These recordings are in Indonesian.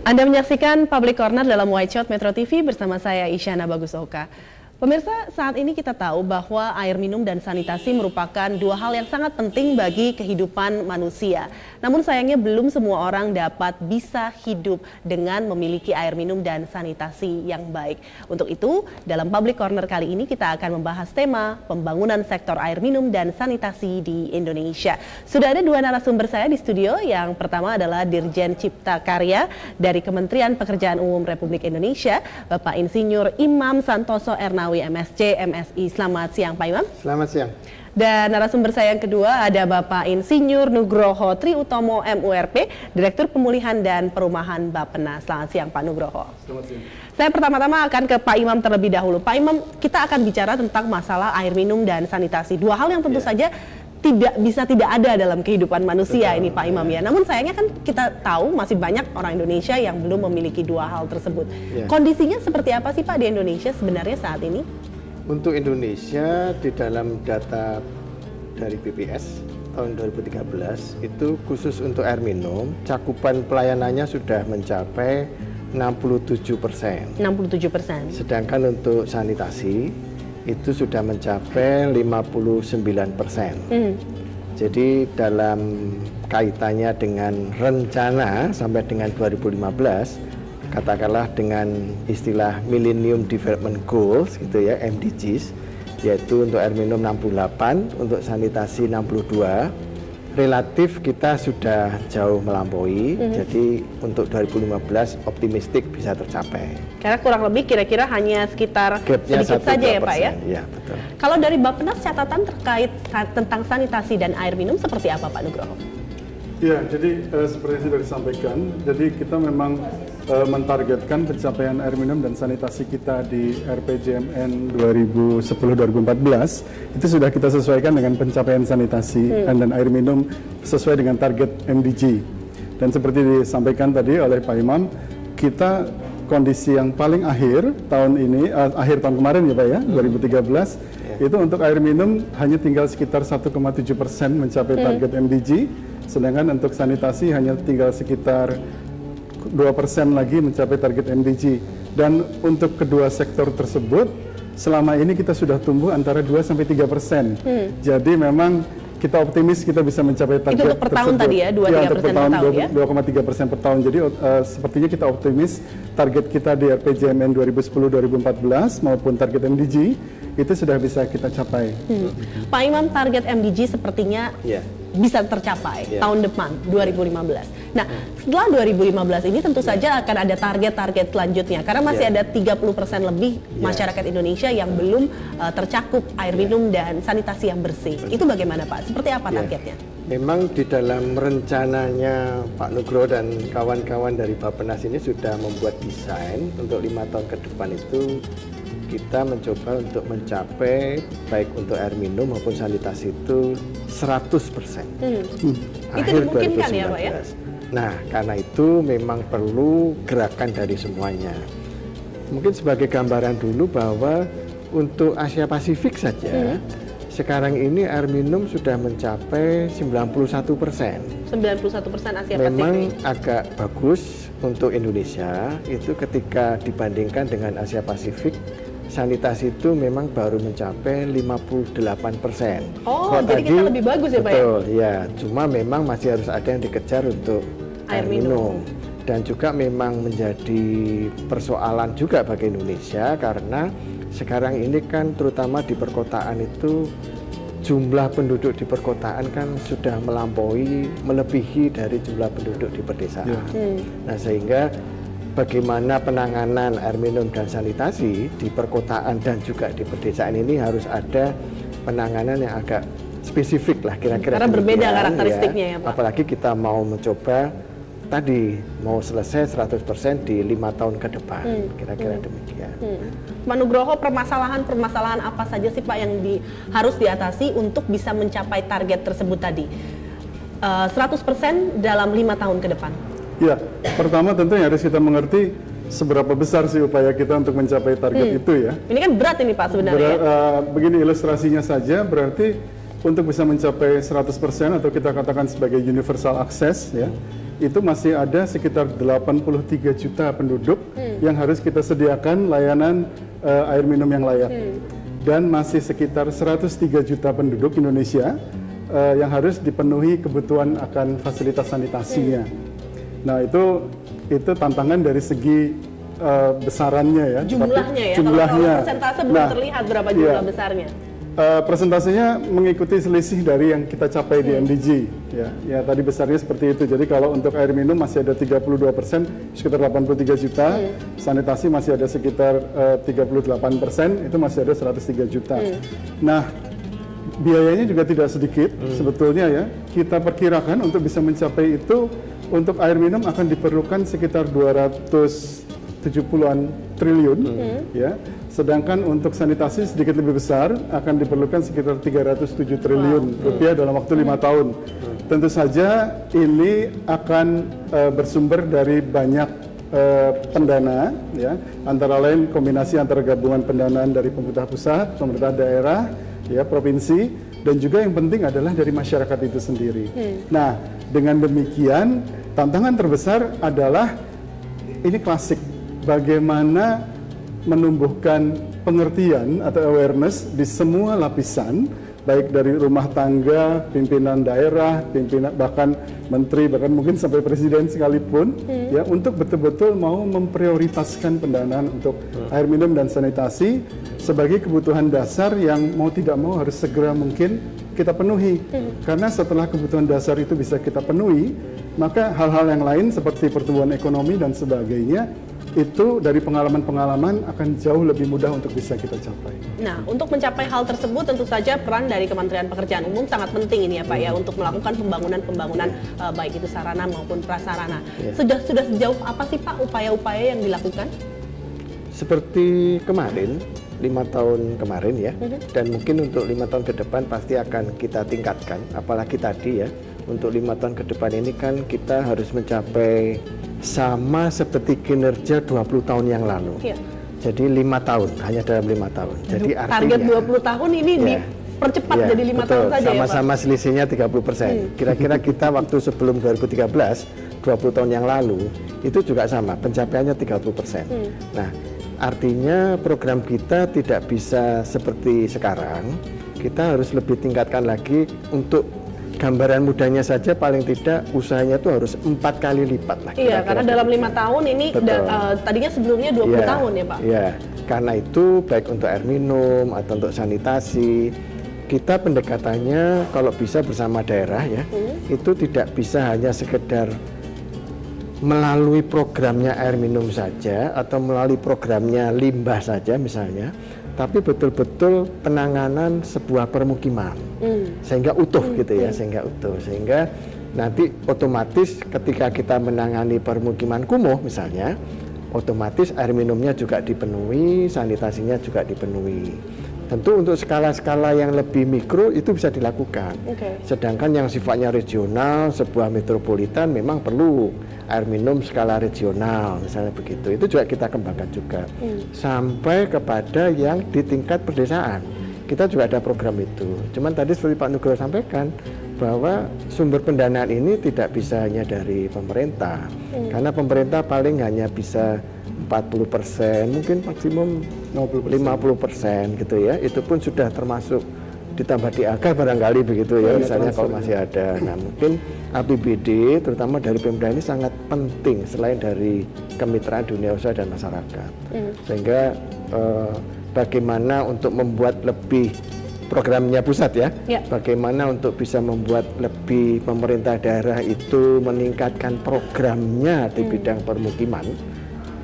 Anda menyaksikan Public Corner dalam White Shot Metro TV bersama saya Isyana Bagus Oka. Pemirsa, saat ini kita tahu bahwa air minum dan sanitasi merupakan dua hal yang sangat penting bagi kehidupan manusia. Namun sayangnya belum semua orang dapat bisa hidup dengan memiliki air minum dan sanitasi yang baik. Untuk itu, dalam Public Corner kali ini kita akan membahas tema pembangunan sektor air minum dan sanitasi di Indonesia. Sudah ada dua narasumber saya di studio. Yang pertama adalah Dirjen Cipta Karya dari Kementerian Pekerjaan Umum Republik Indonesia, Bapak Insinyur Imam Santoso Ernawi MSc, MSI. Selamat siang Pak Imam. Selamat siang. Dan narasumber saya yang kedua ada Bapak Insinyur Nugroho Triutomo MURP, Direktur Pemulihan dan Perumahan Bappenas. Selamat siang Pak Nugroho. Selamat siang. Saya pertama-tama akan ke Pak Imam terlebih dahulu. Pak Imam, kita akan bicara tentang masalah air minum dan sanitasi. Dua hal yang tentu saja tidak ada dalam kehidupan manusia. Betul, ini Pak Imam ya. Namun sayangnya kan kita tahu masih banyak orang Indonesia yang belum memiliki dua hal tersebut. Kondisinya seperti apa sih Pak di Indonesia sebenarnya saat ini? Untuk Indonesia di dalam data dari BPS tahun 2013 itu khusus untuk air minum cakupan pelayanannya sudah mencapai 67%. 67%. Sedangkan untuk sanitasi itu sudah mencapai 59%. Jadi dalam kaitannya dengan rencana sampai dengan 2015, katakanlah dengan istilah Millennium Development Goals gitu ya, MDGs, yaitu untuk air minum 68, untuk sanitasi 62, relatif kita sudah jauh melampaui. Jadi untuk 2015 optimistik bisa tercapai. Karena kurang lebih kira-kira hanya sekitar sedikit saja ya Pak ya? Iya betul. Kalau dari Bappenas catatan terkait tentang sanitasi dan air minum seperti apa Pak Nugroho? Ya, jadi seperti yang sudah disampaikan, jadi kita memang mentargetkan pencapaian air minum dan sanitasi kita di RPJMN 2010-2014 itu sudah kita sesuaikan dengan pencapaian sanitasi dan air minum sesuai dengan target MDG. Dan seperti disampaikan tadi oleh Pak Imam, kita kondisi yang paling akhir tahun ini, akhir tahun kemarin ya Pak ya, 2013, itu untuk air minum hanya tinggal sekitar 1,7% mencapai target MDG, sedangkan untuk sanitasi hanya tinggal sekitar 2% lagi mencapai target MDG. Dan untuk kedua sektor tersebut selama ini kita sudah tumbuh antara 2-3%. Jadi memang kita optimis kita bisa mencapai target itu untuk per tahun tadi ya, 2-3% per tahun ya? 2,3% per tahun. Jadi sepertinya kita optimis target kita di RPJMN 2010-2014 maupun target MDG itu sudah bisa kita capai. Pak Imam, target MDG sepertinya bisa tercapai tahun depan 2015. Nah, setelah 2015 ini tentu saja akan ada target-target selanjutnya karena masih ada 30% lebih masyarakat Indonesia yang belum tercakup air minum dan sanitasi yang bersih. Itu bagaimana Pak? Seperti apa targetnya? Memang di dalam rencananya Pak Nugroho dan kawan-kawan dari Bappenas ini sudah membuat desain untuk 5 tahun ke depan itu kita mencoba untuk mencapai baik untuk air minum maupun sanitasi itu 100%. Itu dimungkinkan ya Pak ya? Nah, karena itu memang perlu gerakan dari semuanya. Mungkin sebagai gambaran dulu bahwa untuk Asia Pasifik saja, sekarang ini air minum sudah mencapai 91%. 91% Asia Pasifik. Memang agak bagus untuk Indonesia, itu ketika dibandingkan dengan Asia Pasifik, sanitasi itu memang baru mencapai 58%. Oh, jadi kita lebih bagus ya Pak ya? Betul, ya. Cuma memang masih harus ada yang dikejar untuk air minum. Dan juga memang menjadi persoalan juga bagi Indonesia karena sekarang ini kan terutama di perkotaan itu jumlah penduduk di perkotaan kan sudah melebihi dari jumlah penduduk di pedesaan. Nah, sehingga bagaimana penanganan air minum dan sanitasi di perkotaan dan juga di pedesaan ini harus ada penanganan yang agak spesifik lah kira-kira. Karena berbeda karakteristiknya ya Pak. Apalagi kita mau mencoba tadi mau selesai 100% di 5 tahun ke depan, kira-kira demikian. Pak Nugroho, permasalahan apa saja sih Pak yang harus diatasi untuk bisa mencapai target tersebut tadi? 100% dalam 5 tahun ke depan. Ya, pertama tentunya harus kita mengerti seberapa besar sih upaya kita untuk mencapai target itu ya. Ini kan berat ini Pak sebenarnya. Begini ilustrasinya saja, berarti untuk bisa mencapai 100% atau kita katakan sebagai universal access ya, itu masih ada sekitar 83 juta penduduk yang harus kita sediakan layanan air minum yang layak. Dan masih sekitar 103 juta penduduk Indonesia yang harus dipenuhi kebutuhan akan fasilitas sanitasinya. Nah, itu tantangan dari segi besarannya ya. Jumlahnya ya, jumlahnya. kalau persentase belum terlihat berapa jumlah besarnya. Persentasenya mengikuti selisih dari yang kita capai di MDG. Ya, tadi besarnya seperti itu. Jadi kalau untuk air minum masih ada 32%, sekitar 83 juta. Sanitasi masih ada sekitar 38%, itu masih ada 103 juta. Nah, biayanya juga tidak sedikit sebetulnya ya. Kita perkirakan untuk bisa mencapai itu, untuk air minum akan diperlukan sekitar 270-an triliun, ya. Sedangkan untuk sanitasi sedikit lebih besar akan diperlukan sekitar 307 triliun rupiah dalam waktu 5 tahun. Tentu saja ini akan bersumber dari banyak pendana, ya, antara lain kombinasi antara gabungan pendanaan dari pemerintah pusat, pemerintah daerah, ya, provinsi, dan juga yang penting adalah dari masyarakat itu sendiri. Nah, dengan demikian tantangan terbesar adalah ini klasik, bagaimana menumbuhkan pengertian atau awareness di semua lapisan, baik dari rumah tangga, pimpinan daerah, pimpinan bahkan menteri, bahkan mungkin sampai presiden sekalipun, ya, untuk betul-betul mau memprioritaskan pendanaan untuk air minum dan sanitasi sebagai kebutuhan dasar yang mau tidak mau harus segera mungkin kita penuhi. Karena setelah kebutuhan dasar itu bisa kita penuhi, maka hal-hal yang lain seperti pertumbuhan ekonomi dan sebagainya itu dari pengalaman-pengalaman akan jauh lebih mudah untuk bisa kita capai. Nah, untuk mencapai hal tersebut tentu saja peran dari Kementerian Pekerjaan Umum sangat penting ini ya Pak ya, untuk melakukan pembangunan baik itu sarana maupun prasarana. Sudah sejauh apa sih Pak upaya-upaya yang dilakukan? Seperti kemarin, 5 tahun kemarin ya, dan mungkin untuk 5 tahun ke depan pasti akan kita tingkatkan, apalagi tadi ya, untuk 5 tahun ke depan ini kan kita harus mencapai sama seperti kinerja 20 tahun yang lalu. Jadi 5 tahun, hanya dalam 5 tahun. Jadi artinya target 20 tahun ini dipercepat jadi 5 tahun saja ya Pak? Sama-sama selisihnya 30%. Kira-kira kita waktu sebelum 2013, 20 tahun yang lalu, itu juga sama, pencapaiannya 30%. Nah, artinya program kita tidak bisa seperti sekarang, kita harus lebih tingkatkan lagi. Untuk gambaran mudahnya saja paling tidak usahanya itu harus 4 kali lipat lah. Iya, karena dalam 5 tahun ini tadinya sebelumnya 20 tahun ya Pak? Iya, karena itu baik untuk air minum atau untuk sanitasi, kita pendekatannya kalau bisa bersama daerah ya, itu tidak bisa hanya sekedar melalui programnya air minum saja atau melalui programnya limbah saja misalnya, tapi betul-betul penanganan sebuah permukiman sehingga utuh gitu ya, sehingga nanti otomatis ketika kita menangani permukiman kumuh misalnya, otomatis air minumnya juga dipenuhi, sanitasinya juga dipenuhi. Tentu untuk skala-skala yang lebih mikro itu bisa dilakukan. Sedangkan yang sifatnya regional, sebuah metropolitan memang perlu air minum skala regional, misalnya begitu. Itu juga kita kembangkan juga. Sampai kepada yang di tingkat pedesaan. Kita juga ada program itu. Cuman tadi seperti Pak Nugroho sampaikan, bahwa sumber pendanaan ini tidak bisa hanya dari pemerintah. Karena pemerintah paling hanya bisa 40%, mungkin maksimum 50% gitu ya. Itu pun sudah termasuk ditambah di akar barangkali begitu ya, misalnya kalau masih ada. Nah, mungkin APBD terutama dari Pemda ini sangat penting selain dari kemitraan dunia usaha dan masyarakat. Sehingga bagaimana untuk membuat lebih programnya pusat ya, bagaimana untuk bisa membuat lebih pemerintah daerah itu meningkatkan programnya di bidang permukiman,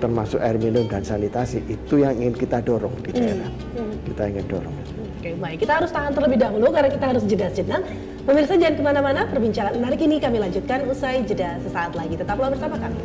termasuk air minum dan sanitasi, itu yang ingin kita dorong di daerah. Kita ingin dorong. Oke, baik. Kita harus tahan terlebih dahulu karena kita harus jeda sejenak. Pemirsa jangan kemana-mana, perbincangan menarik ini kami lanjutkan usai jeda sesaat lagi. Tetaplah bersama kami.